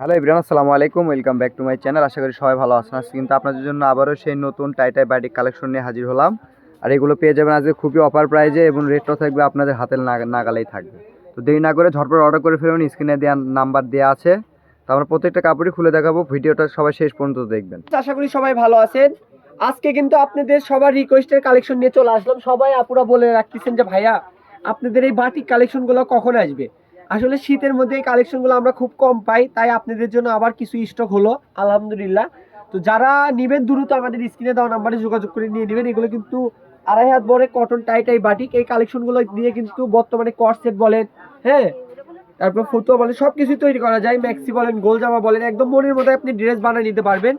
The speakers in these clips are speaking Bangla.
হ্যালো এভরিওয়ান, আসসালামু আলাইকুম। Welcome back to my channel. আশা করি সবাই ভালো আছেন। আজকে কিন্তু আপনাদের জন্য আবারও সেই নতুন টাই বাটিক কালেকশন নিয়ে হাজির হলাম। আর এগুলো পেয়ে যাবেন আজকে খুবই অফার প্রাইজে এবং রেটটাও থাকবে আপনাদের হাতের নাগালেই থাকবে। তো দেরি না করে ঝটপট অর্ডার করে ফেলুন। স্ক্রিনে দেওয়া নাম্বার দেওয়া আছে। তো আমরা প্রত্যেকটা কাপড়ই খুলে দেখাবো। ভিডিওটা সবাই শেষ পর্যন্ত দেখবেন। আশা করি সবাই ভালো আছেন। আজকে কিন্তু আপনাদের সবার রিকোয়েস্টের কালেকশন নিয়ে চলে আসলাম। সবাই আপুরা বলে রাখতেছেন যে ভাইয়া আপনাদের এই বাটিক কালেকশনগুলো কখন আসবে। আসলে শীতের মধ্যে এই কালেকশনগুলো আমরা খুব কম পাই, তাই আপনাদের জন্য আবার কিছু স্টক হলো আলহামদুলিল্লাহ। তো যারা নেবেন দ্রুত আমাদের স্ক্রিনে দেওয়া নাম্বারে যোগাযোগ করে নিয়ে নেবেন। এগুলো কিন্তু 2.5 হাত বড় কটন টাই বাটিক। এই কালেকশনগুলো দিয়ে কিন্তু বর্তমানে কট সেট বলেন, হ্যাঁ, তারপর ফতুয়া বলেন, সব কিছুই তৈরি করা যায়। ম্যাক্সি বলেন, গোল জামা বলেন, একদম মনের মতো আপনি ড্রেস বানিয়ে নিতে পারবেন।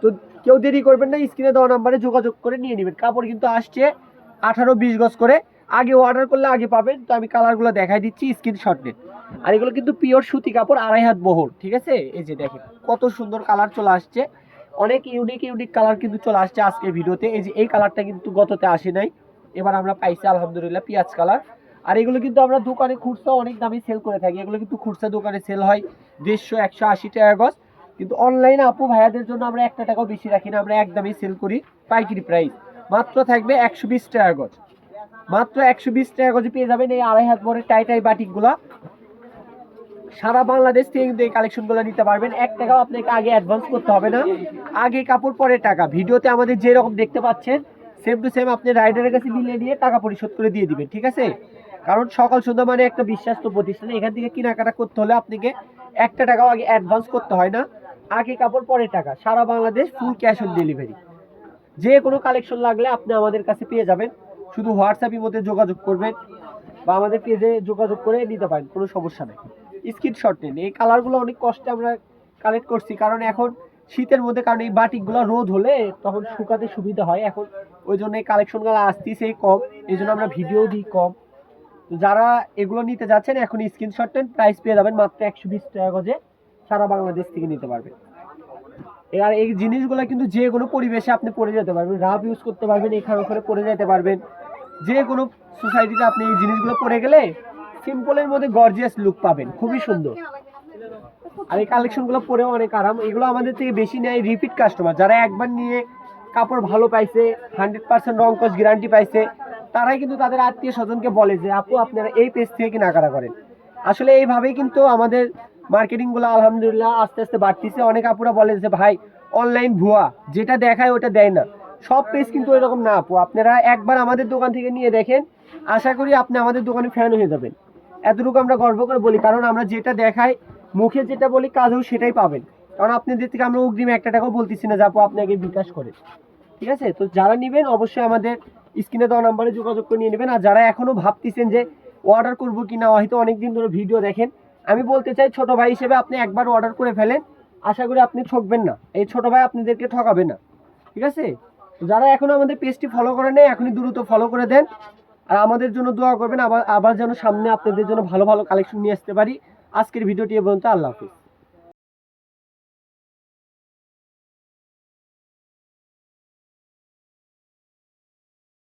তো কেউ দেরি করবেন না, স্ক্রিনে দেওয়া নাম্বারে যোগাযোগ করে নিয়ে নেবেন। কাপড় কিন্তু আসছে 18-20 গজ করে। আগে অর্ডার করলে আগে পাবেন। তো আমি কালারগুলো দেখাই দিচ্ছি, স্ক্রিনশট নেন। আর এগুলো কিন্তু পিওর সুতি কাপড়, 2.5 হাত বহর, ঠিক আছে। এই যে দেখেন কত সুন্দর কালার চলে আসছে। অনেক ইউনিক কালার কিন্তু চলে আসছে আজকের ভিডিওতে। এই যে এই কালারটা কিন্তু গততে আসে নাই, এবার আমরা পাইছি আলহামদুলিল্লাহ, পেঁয়াজ কালার। আর এগুলো কিন্তু আমরা দোকানে খুচরা অনেক দামে সেল করে থাকি। এগুলো কিন্তু খুচরা দোকানে সেল হয় 150-180 টাকা গজ। কিন্তু অনলাইনে আপু ভাইয়াদের জন্য আমরা 1 টাকাও বেশি রাখি না, আমরা একদমই সেল করি পাইকারি প্রাইস। মাত্র থাকবে 120 টাকা গজ। মাত্র 120 টাকা গজে পেয়ে যাবেন এই 2.5 হাত বড় টাই বাটিকগুলা। সারা বাংলাদেশ থেকে কিন্তু এই কালেকশনগুলো নিতে পারবেন। 1 টাকাও আপনাকে আগে অ্যাডভান্স করতে হবে না। আগে কাপড় পরে টাকা। ভিডিওতে আমাদের যেরকম দেখতে পাচ্ছেন সেম টু সেম আপনি রাইডারের কাছে মিলিয়ে নিয়ে টাকা পরিশোধ করে দিয়ে দিবেন, ঠিক আছে। কারণ সকাল সন্ধ্যা মানে একটা বিশ্বাস্ত প্রতিষ্ঠান, এখান থেকে কেনাকাটা করতে হলে আপনাকে 1 টাকাও আগে অ্যাডভান্স করতে হয় না। আগে কাপড় পরে টাকা। সারা Bangladesh full cash on delivery. যে কোনো কালেকশন লাগলে আপনি আমাদের কাছে পেয়ে যাবেন। শুধু হোয়াটসঅ্যাপের মধ্যে যোগাযোগ করবেন বা আমাদের পেজে যোগাযোগ করে নিতে পারেন, কোনো সমস্যা নেই। স্ক্রিনশট নিন। এই কালারগুলো অনেক কষ্টে আমরা কালেক্ট করছি, কারণ এখন শীতের মধ্যে, কারণ এই বাটিকগুলো রোদ হলে তখন শুকাতে সুবিধা হয়। এখন ওই জন্য এই কালেকশনগুলো আসতেছে কম, এই জন্য আমরা ভিডিও দিই কম। তো যারা এগুলো নিতে যাচ্ছেন এখন স্ক্রিনশট নেন, প্রাইস পেয়ে যাবেন মাত্র 120 টাকা গজে। সারা বাংলাদেশ থেকে নিতে পারবেন। আর এই জিনিসগুলো কিন্তু যে কোনো পরিবেশে আপনি পরে যেতে পারবেন, রাফ ইউজ করতে পারবেন, এখানে ওখানে পরে যেতে পারবেন। যে কোনো সোসাইটিতে আপনি এই জিনিসগুলো পরে গেলে সিম্পলের মধ্যে গর্জিয়াস লুক পাবেন, খুবই সুন্দর। আর এই কালেকশনগুলো পরেও অনেক আরাম। এগুলো আমাদের থেকে বেশি নেয় রিপিট কাস্টমার, যারা একবার নিয়ে কাপড় ভালো পাইছে, 100% রং কস গ্যারান্টি পাইছে, তারাই কিন্তু তাদের আত্মীয় স্বজনকে বলে যে আপু আপনারা এই পেজ থেকে কেনাকাটা করেন। আসলে এইভাবেই কিন্তু আমাদের মার্কেটিংগুলো আলহামদুলিল্লাহ আস্তে আস্তে বাড়তিছে। অনেক আপুরা বলে যে ভাই অনলাইন ভুয়া, যেটা দেখায় ওটা দেয় না। সব পেজ কিন্তু এরকম না আপু, আপনারা একবার আমাদের দোকান থেকে নিয়ে দেখেন, আশা করি আপনি আমাদের দোকানে ফ্যান হয়ে যাবেন। এতটুকু আমরা গর্ব করে বলি, কারণ আমরা যেটা দেখাই, মুখে যেটা বলি, কাজেও সেটাই পাবেন। কারণ আপনাদের থেকে আমরা অগ্রিম 1 টাকাও বলতেছি না যে আপু আপনি আগে বিকাশ করে, ঠিক আছে। তো যারা নেবেন অবশ্যই আমাদের স্ক্রিনে দেওয়া নাম্বারে যোগাযোগ করে নিয়ে নেবেন। আর যারা এখনো ভাবতেছেন যে অর্ডার করবো কিনা, হয়তো অনেকদিন ধরে ভিডিও দেখেন, আমি বলতে চাই ছোট ভাই হিসেবে আপনি একবার অর্ডার করে ফেলেন, আশা করি আপনি ঠকবেন না। এই ছোট ভাই আপনাদেরকে ঠকাবে না, ঠিক আছে। যারা এখনো আমাদের পেজটি ফলো করে নেয় এখনই দ্রুত ফলো করে দেন। আর আমাদের জন্য দোয়া করবেন, আবার যেন সামনে আপনাদের জন্য ভালো ভালো কালেকশন নিয়ে আসতে পারি। আজকের ভিডিওটি এ পর্যন্ত। আল্লাহ হাফিজ।